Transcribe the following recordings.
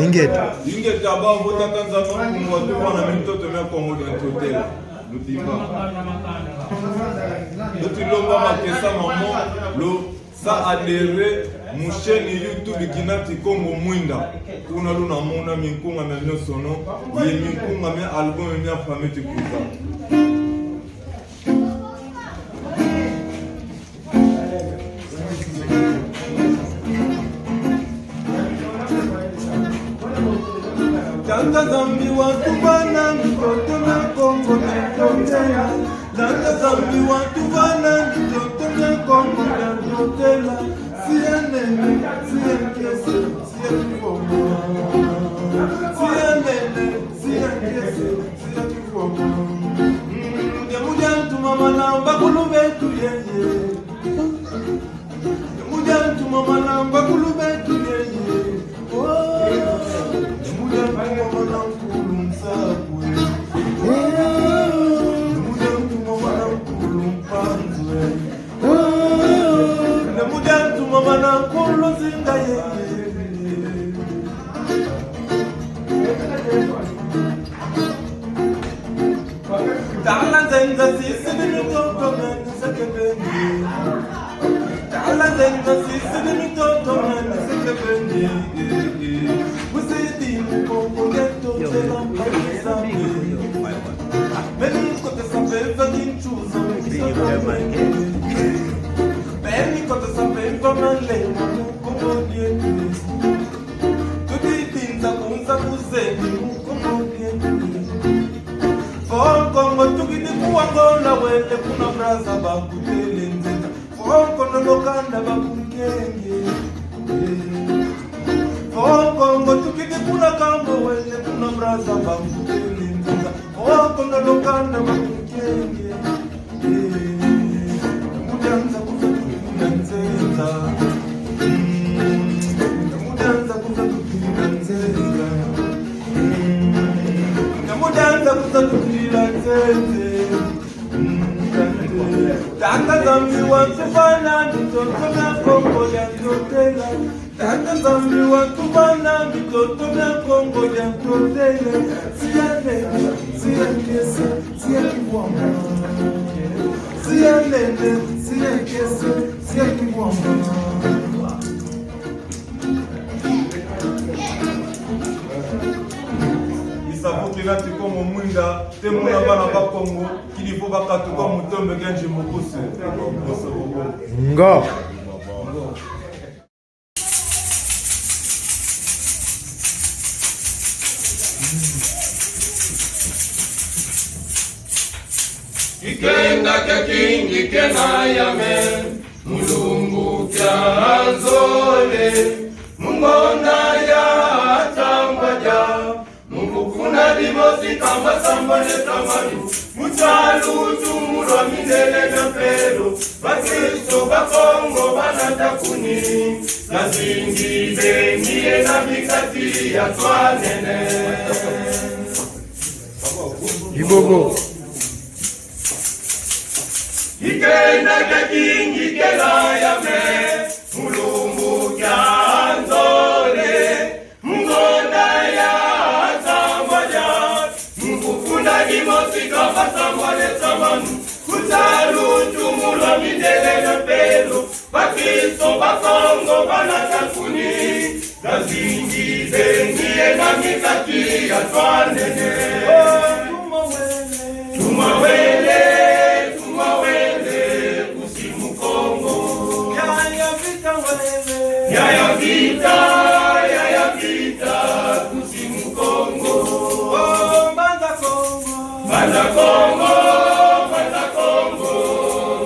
Ingeta ba vota Tanzania kumwa na mtoto na Kongo d'Antotela. Lutimba. Lutilomba makesa mamo lo sa adere musheni YouTube kinati Kongo mwinda. Kuna luna mona minkunga na nyosono ye minkunga me album ya famille kuza. Tanta zambi watu bana mtoto na Kongo d'Antotela. Tanta zambi watu bana mtoto na Kongo d'Antotela. Siene, sienkiese, sienkifomo. Siene, sienkiese, sienkifomo. Demujantu mama namba kulubetu yeye. Demujantu mama namba kulubetu yeye. Tanta zambi watu bana mitoto na Kongo d'Antotela. Tanta zambi watu bana mitoto na Kongo d'Antotela. Siane, sienkiese, sienkifomo. Siane, sienkiese, sienkifomo. Kinati Kongo mwinda temuna bana ba Kongo kilipo bakatu kwa mutombe genji mukuse ngo Ikenda kekingi kena yame mulungu kyanzole mungonda ya tambaja Mukuna limosi kamba sambone tamanu Mutalu tumuro mindele na pero Bakristo bakongo banatakuni Nazingi bengie na mikati ya twanene Ibogo Ikenda kekingi kela yame mulungu kyanzole Mungonda ya Kutalu tumula midele na pelo Bakristo bakongo banatakuni Nazingi bengie na mikati ya twanene Tumawele, tumawele kusimu Kongo Yaya vita wele Yaya vita, yaya vita kusimu Kongo Banda Kongo, Banda Kongo,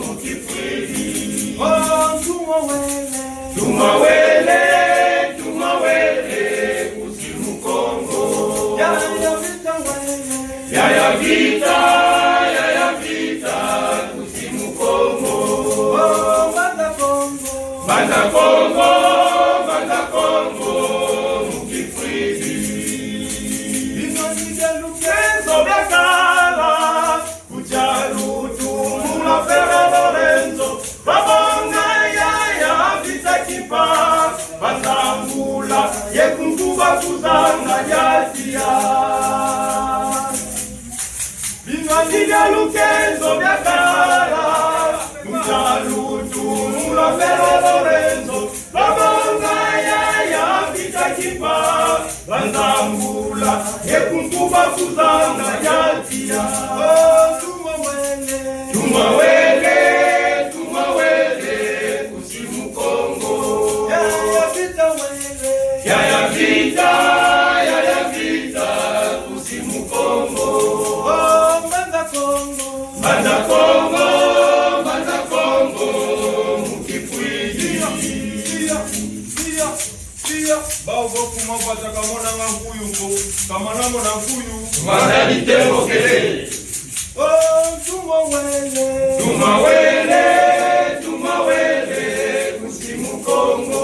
mukifwili. Oh, tumawele, tumawele, kusimu Kongo. Yaya vita wele. Yaya vita, kusimu Kongo. Oh, Banda Kongo. Banda Kongo, Banda Kongo, mukifwili. Binoni de Lukenzo Beka. Basambula, yekuntuba kuzanga jatia Binwani vya Lukenzo vya kala Mtalutu mulofero Lorenzo Babonga ya vita kipa Banzambula Yekunkuba kuzanga jatia Tumawele Kusimu Kongo Yaya vita Kusimu Kongo Banda Kongo Mukifwidi Bago kumapata kamona nganguyu Kamanamo na nguyu Manani tembo kele Tumawele Kusimu Kongo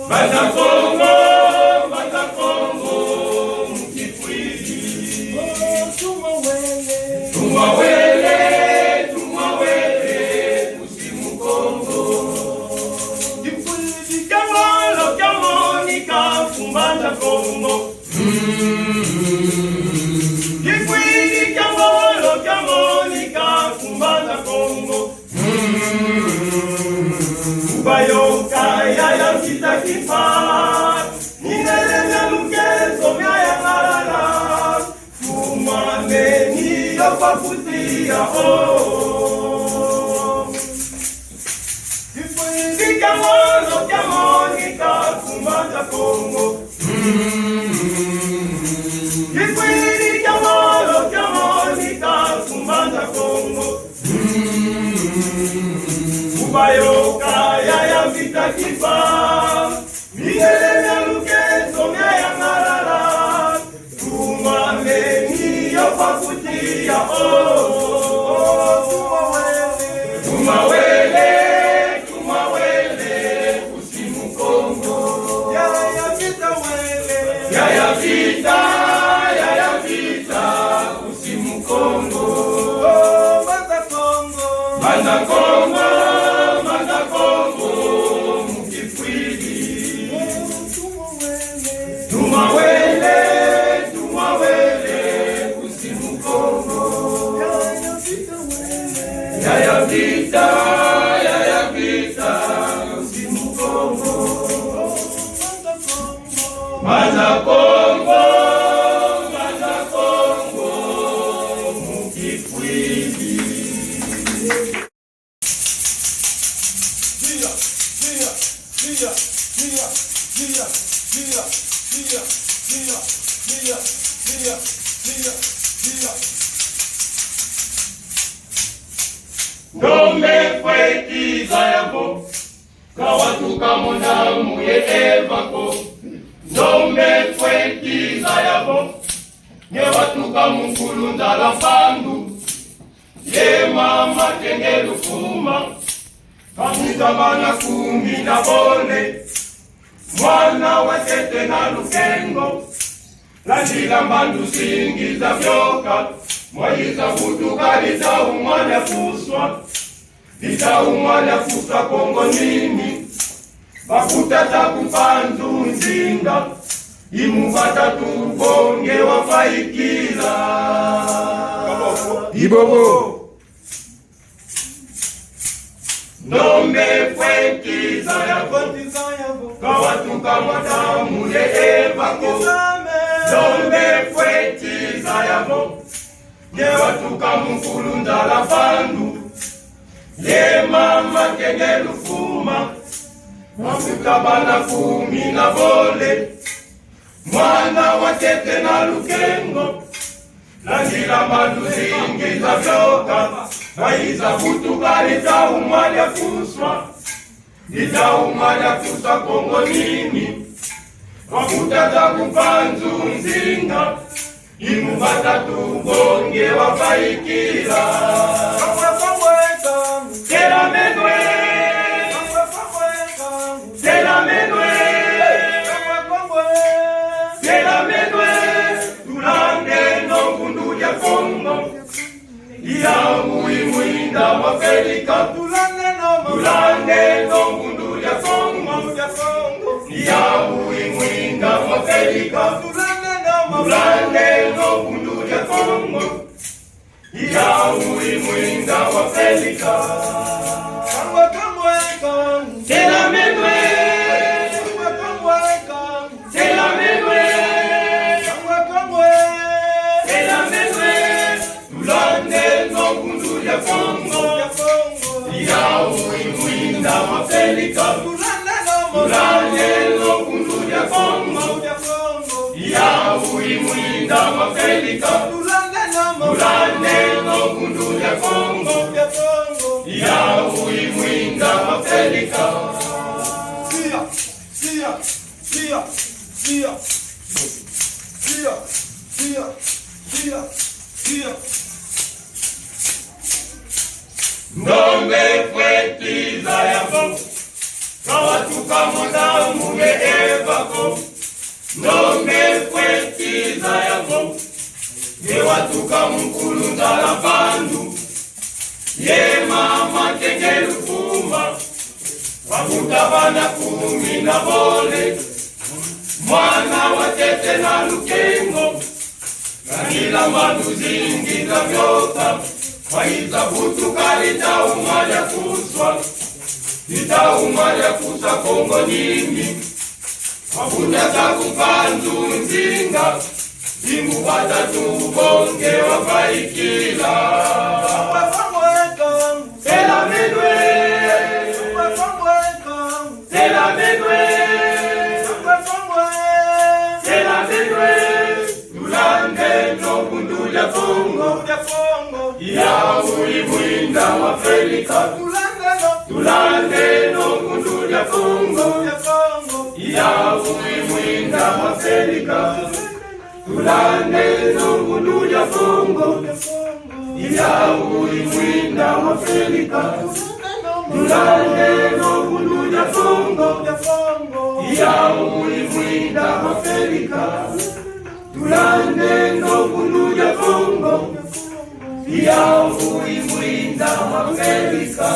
Banda Kongo Mukifwidi Tumawele Kusimu Kongo Kifwidi kamalo kamonika Kumbanda Kongo Kifwidi kamalo kamonika Kumbanda Kongo Ubayoka ya vita kipa Ninelenya Lukenzo ya ngalala Kumameni ya pakutia Kifwidi kamalo kamonika Kumbanda Kongo Kifwidi kamalo kamonika Kumbanda Kongo Ubayoka ya vita kipa Ninelenya Lukenzo ya ngalala Tumameni ya pakutia Tumawele Kusimu Kongo Yaya vita Kusimu Kongo Banda Kongo Mukifwidi Tumawele Kusimu Kongo Yaya vita Kusimu Kongo Banda Kongo Mukifwidi Ndombe kwetiza yabo Kawatuka monamu ye evako Ndombe kwetiza yabo Nyewatuka mukulu ndala pandu Ye mama tengelu kuma Kamutabana kumi na bone Mwana watete na Lukengo Landila mbandu singi za vyoka Mwajiza kutuka lita umwanya kuswa Lita umwanya kuswa Kongo nini Bakutata kupandu nzinga Imubata tubonge wafaikila Ibobo Ndombe kwetiza yabo Kawatuka mwadamu ye evako Ndombe kwetiza yabo Nyewatuka mukulu ndala pandu Ye mama kengelu fuma Wakutabana kumi na bole Mwana watete na Lukengo Landila mbandu zingi za vyoka Waiza kutuka lita umwanya kuswa Lita umwanya kuswa Kongo nini Wakutata kupanzu nzinga Imubata tubonge wafaikila Tela menwe Tulande no kundu ya Kongo Ya muimuinda wafelika Tulande no kundu ya Kongo Ya mwinda Afrika, tulande no bundu ya Kongo, yaui mwinda Afrika. C'est la même c'est la même c'est la même tulande no bundu ya Kongo, yaui mwinda Afrika, tulande no bundu ya Kongo, yaui mwinda Afrika, tulande no bundu ya Kongo, yaui mwinda Afrika. Ndombe kwetiza yako kawatuka mwana mume evako, ndombe kwetiza yako yewatuka mkulu ndala bandu, ye mama kengelu kumba wakuta bana 10 mwana watete na lukengo kanila maduzingi za vyota waiza butuka litaumaja kuswa litaumaja kusa Kongo nyingi wakuta takukanzu nzinga Ingu watatu bonge wafaikila. C'est la medwe, c'est la medwe, c'est la medwe. Tulande no bundu ya Kongo, yaui mwinda Afrika. Tulande no bundu ya Kongo, yaui mwinda Afrika. Tulande no bundu ya Kongo, yaui mwinda Afrika. Tulande no bundu ya Kongo, yaui mwinda Afrika. Tulande no bundu ya Kongo, yaui mwinda Afrika.